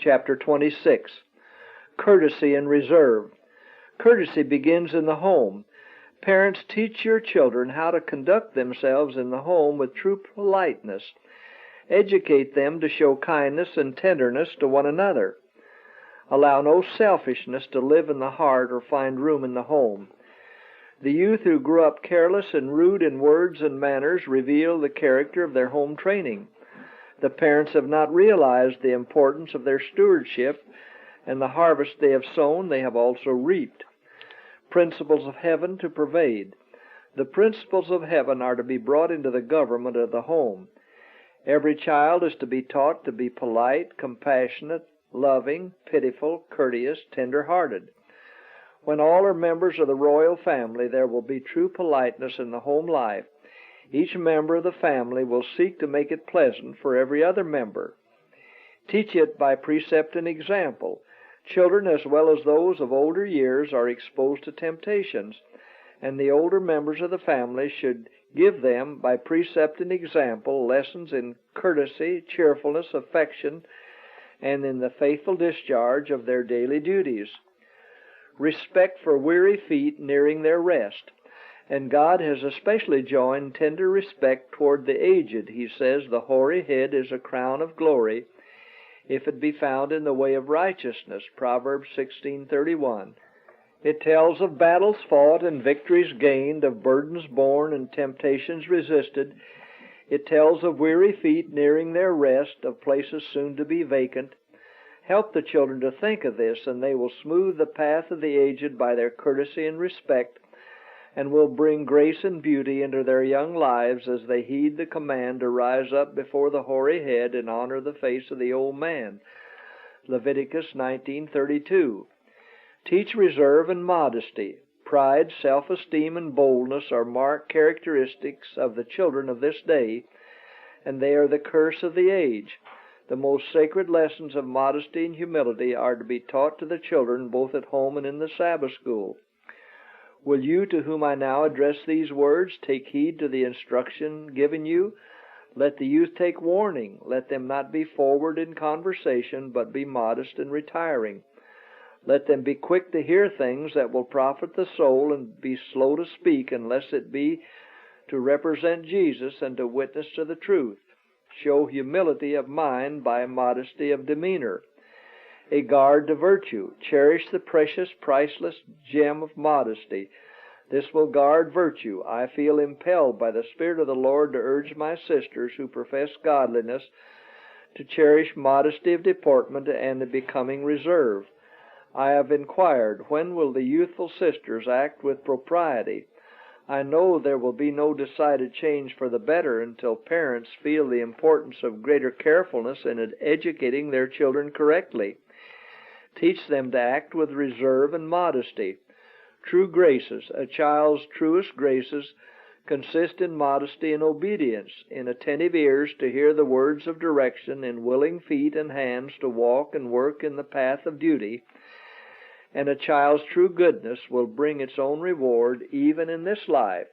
chapter 26. Courtesy and reserve. Courtesy begins in the home. Parents, teach your children how to conduct themselves in the home with true politeness. Educate them to show kindness and tenderness to one another. Allow no selfishness to live in the heart or find room in the home. The youth who grew up careless and rude in words and manners reveal the character of their home training. The parents have not realized the importance of their stewardship, and the harvest they have sown they have also reaped. Principles of heaven to pervade. The principles of heaven are to be brought into the government of the home. Every child is to be taught to be polite, compassionate, loving, pitiful, courteous, tender-hearted. When all are members of the royal family, there will be true politeness in the home life. Each member of the family will seek to make it pleasant for every other member. Teach it by precept and example. Children, as well as those of older years, are exposed to temptations, and the older members of the family should give them, by precept and example, lessons in courtesy, cheerfulness, affection, and in the faithful discharge of their daily duties. Respect for weary feet nearing their rest. And God has especially joined tender respect toward the aged. He says, "The hoary head is a crown of glory, if it be found in the way of righteousness," Proverbs 16:31. It tells of battles fought and victories gained, of burdens borne and temptations resisted. It tells of weary feet nearing their rest, of places soon to be vacant. Help the children to think of this, and they will smooth the path of the aged by their courtesy and respect, and will bring grace and beauty into their young lives as they heed the command to rise up before the hoary head and honor the face of the old man. Leviticus 19:32. Teach reserve and modesty. Pride, self-esteem, and boldness are marked characteristics of the children of this day, and they are the curse of the age. The most sacred lessons of modesty and humility are to be taught to the children both at home and in the Sabbath school. Will you, to whom I now address these words, take heed to the instruction given you? Let the youth take warning. Let them not be forward in conversation, but be modest and retiring. Let them be quick to hear things that will profit the soul, and be slow to speak, unless it be to represent Jesus and to witness to the truth. Show humility of mind by modesty of demeanor. A guard to virtue. Cherish the precious, priceless gem of modesty. This will guard virtue. I feel impelled by the Spirit of the Lord to urge my sisters who profess godliness to cherish modesty of deportment and a becoming reserve. I have inquired, when will the youthful sisters act with propriety? I know there will be no decided change for the better until parents feel the importance of greater carefulness in educating their children correctly. Teach them to act with reserve and modesty. True graces, a child's truest graces, consist in modesty and obedience, in attentive ears to hear the words of direction, in willing feet and hands to walk and work in the path of duty. And a child's true goodness will bring its own reward even in this life.